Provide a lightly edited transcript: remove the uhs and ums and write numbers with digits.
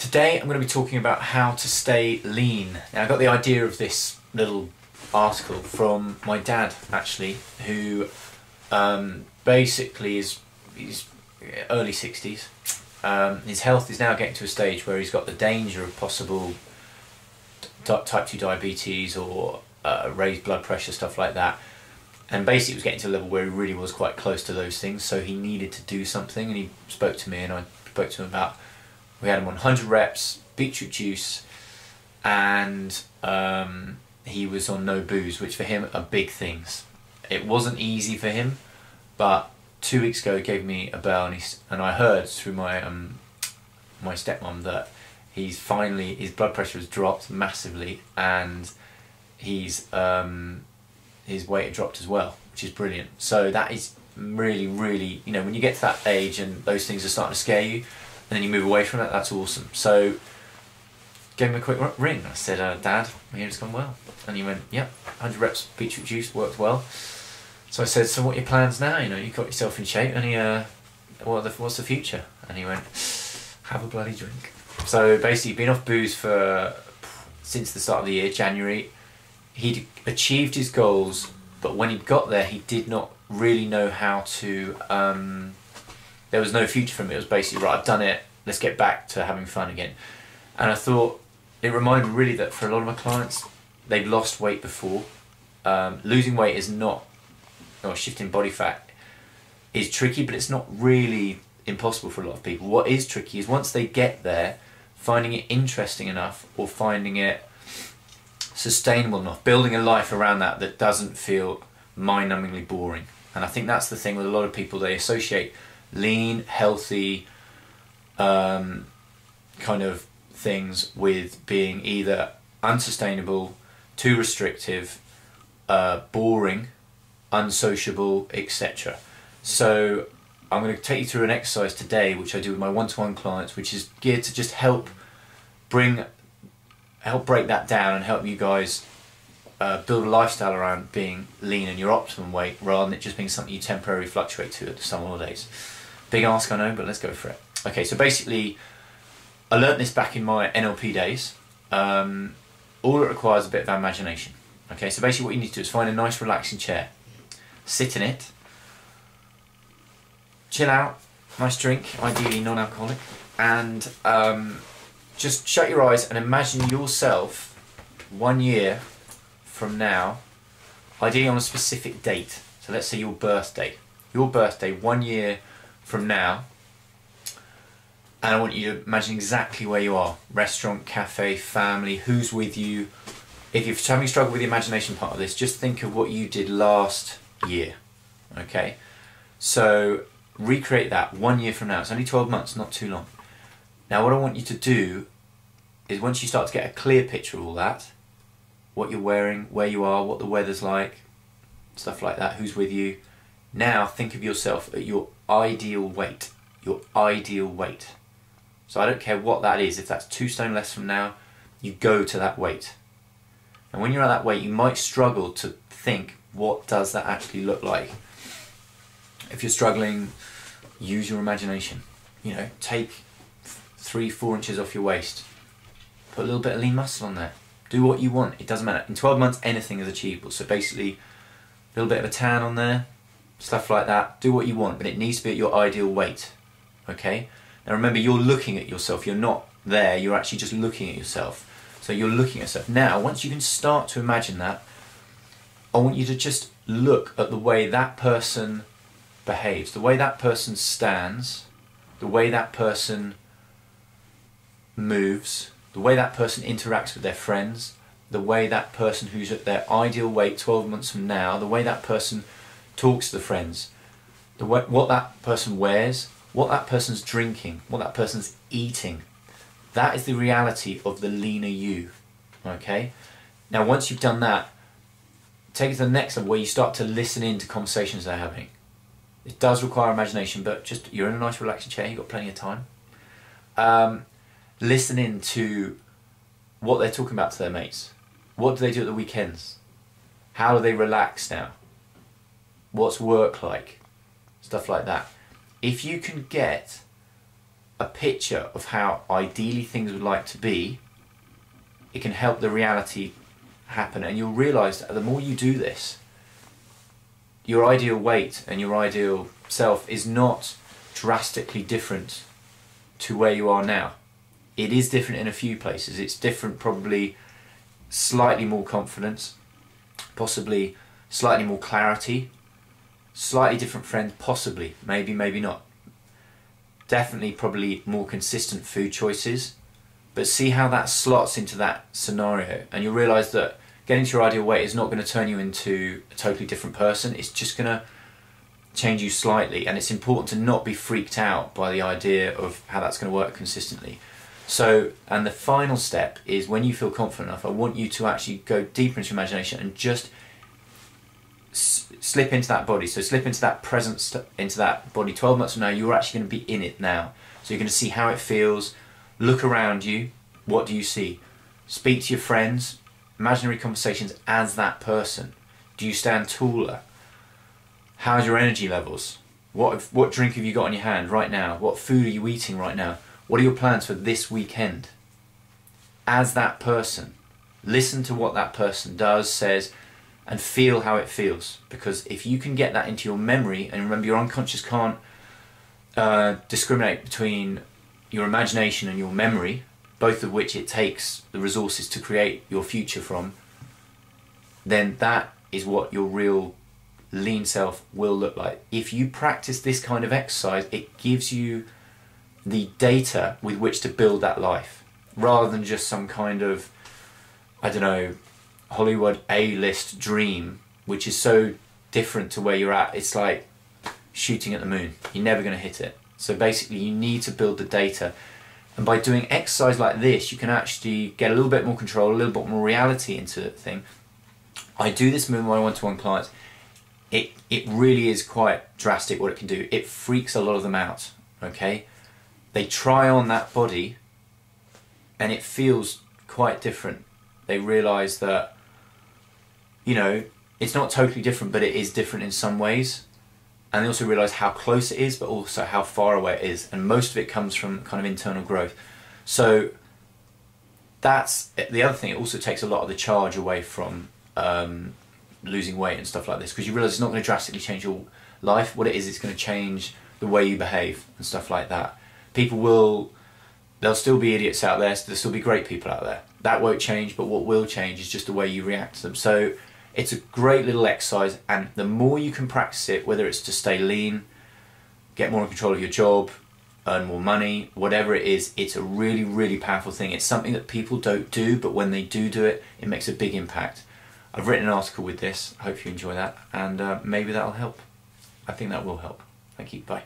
Today I'm going to be talking about how to stay lean. Now I got the idea of this little article from my dad actually, who basically he's early 60s. His health is now getting to a stage where he's got the danger of possible type 2 diabetes or raised blood pressure, stuff like that. And basically it was getting to a level where he really was quite close to those things, so he needed to do something, and he spoke to me and I spoke to him about, we had him on 100 reps, beetroot juice, and he was on no booze, which for him are big things. It wasn't easy for him, but 2 weeks ago he gave me a bell, and I heard through my my stepmom that he's finally, his blood pressure has dropped massively, and his weight had dropped as well, which is brilliant. So that is really, really, you know, when you get to that age and those things are starting to scare you, and then you move away from it, that's awesome. So gave him a quick ring. I said, Dad, my hair's gone well. And he went, yep, 100 reps beetroot juice worked well. So I said, so what are your plans now? You know, you've got yourself in shape, and he, what's the future? And he went, have a bloody drink. So basically been off booze since the start of the year, January. He'd achieved his goals, but when he got there, he did not really know how to, there was no future for him. It was basically, right, I've done it, let's get back to having fun again. And I thought, it reminded me really that for a lot of my clients, they've lost weight before. Losing weight is not, or shifting body fat is tricky, but it's not really impossible for a lot of people. What is tricky is once they get there, finding it interesting enough, or finding it sustainable enough, building a life around that doesn't feel mind-numbingly boring. And I think that's the thing with a lot of people. They associate lean, healthy kind of things with being either unsustainable, too restrictive, boring, unsociable, etc. So I'm going to take you through an exercise today which I do with my one-to-one clients, which is geared to just help break that down and help you guys build a lifestyle around being lean and your optimum weight, rather than it just being something you temporarily fluctuate to at the summer holidays. Big ask, I know, but let's go for it. Okay, so basically I learnt this back in my NLP days. All it requires is a bit of imagination. Okay, so basically what you need to do is find a nice relaxing chair, sit in it, chill out, nice drink, ideally non-alcoholic, and just shut your eyes and imagine yourself 1 year from now, ideally on a specific date. So let's say your birthday 1 year from now, and I want you to imagine exactly where you are. Restaurant, cafe, family, who's with you. If you're having struggle with the imagination part of this, just think of what you did last year. Okay, so recreate that 1 year from now. It's only 12 months, not too long. Now what I want you to do is, once you start to get a clear picture of all that, what you're wearing, where you are, what the weather's like, stuff like that, who's with you, now think of yourself at your ideal weight. Your ideal weight. So I don't care what that is. If that's 2 stone less from now, you go to that weight. And when you're at that weight, you might struggle to think, what does that actually look like? If you're struggling, use your imagination. You know, take 3-4 inches off your waist. Put a little bit of lean muscle on there. Do what you want. It doesn't matter. In 12 months, anything is achievable. So basically, a little bit of a tan on there, stuff like that. Do what you want, but it needs to be at your ideal weight. Okay? Now remember, you're looking at yourself. You're not there. You're actually just looking at yourself. So you're looking at yourself. Now, once you can start to imagine that, I want you to just look at the way that person behaves, the way that person stands, the way that person moves, the way that person interacts with their friends, the way that person who's at their ideal weight 12 months from now, the way that person talks to the friends, the way, what that person wears, what that person's drinking, what that person's eating. That is the reality of the leaner you. Okay? Now once you've done that, take it to the next level where you start to listen in to conversations they're having. It does require imagination, but just, you're in a nice relaxing chair, you've got plenty of time. Listen in to what they're talking about to their mates. What do they do at the weekends? How do they relax now? What's work like? Stuff like that. If you can get a picture of how ideally things would like to be, it can help the reality happen. And you'll realise that the more you do this, your ideal weight and your ideal self is not drastically different to where you are now. It is different in a few places. It's different, probably slightly more confidence, possibly slightly more clarity, slightly different friends, possibly, maybe not. Definitely probably more consistent food choices, but see how that slots into that scenario, and you'll realise that getting to your ideal weight is not going to turn you into a totally different person. It's just going to change you slightly, and it's important to not be freaked out by the idea of how that's going to work consistently. So, and the final step is, when you feel confident enough, I want you to actually go deeper into your imagination and just slip into that body. So slip into that present, into that body. 12 months from now, you're actually going to be in it now. So you're going to see how it feels. Look around you. What do you see? Speak to your friends. Imaginary conversations as that person. Do you stand taller? How's your energy levels? What drink have you got in your hand right now? What food are you eating right now? What are your plans for this weekend? As that person, listen to what that person does, says, and feel how it feels. Because if you can get that into your memory, and remember, your unconscious can't discriminate between your imagination and your memory, both of which it takes the resources to create your future from, then that is what your real lean self will look like. If you practice this kind of exercise, it gives you the data with which to build that life, rather than just some kind of, I don't know, Hollywood A-list dream, which is so different to where you're at. It's like shooting at the moon. You're never going to hit it. So basically you need to build the data, and by doing exercise like this, you can actually get a little bit more control, a little bit more reality into the thing. I do this with my one-to-one clients. It really is quite drastic what it can do. It freaks a lot of them out, okay? They try on that body and it feels quite different. They realise that, you know, it's not totally different, but it is different in some ways. And they also realise how close it is, but also how far away it is. And most of it comes from kind of internal growth. So that's the other thing. It also takes a lot of the charge away from losing weight and stuff like this, because you realise it's not going to drastically change your life. What it is, it's going to change the way you behave and stuff like that. There'll still be idiots out there, so there'll still be great people out there. That won't change, but what will change is just the way you react to them. So it's a great little exercise, and the more you can practice it, whether it's to stay lean, get more in control of your job, earn more money, whatever it is, it's a really, really powerful thing. It's something that people don't do, but when they do it, it makes a big impact. I've written an article with this. I hope you enjoy that, and maybe that'll help. I think that will help. Thank you. Bye.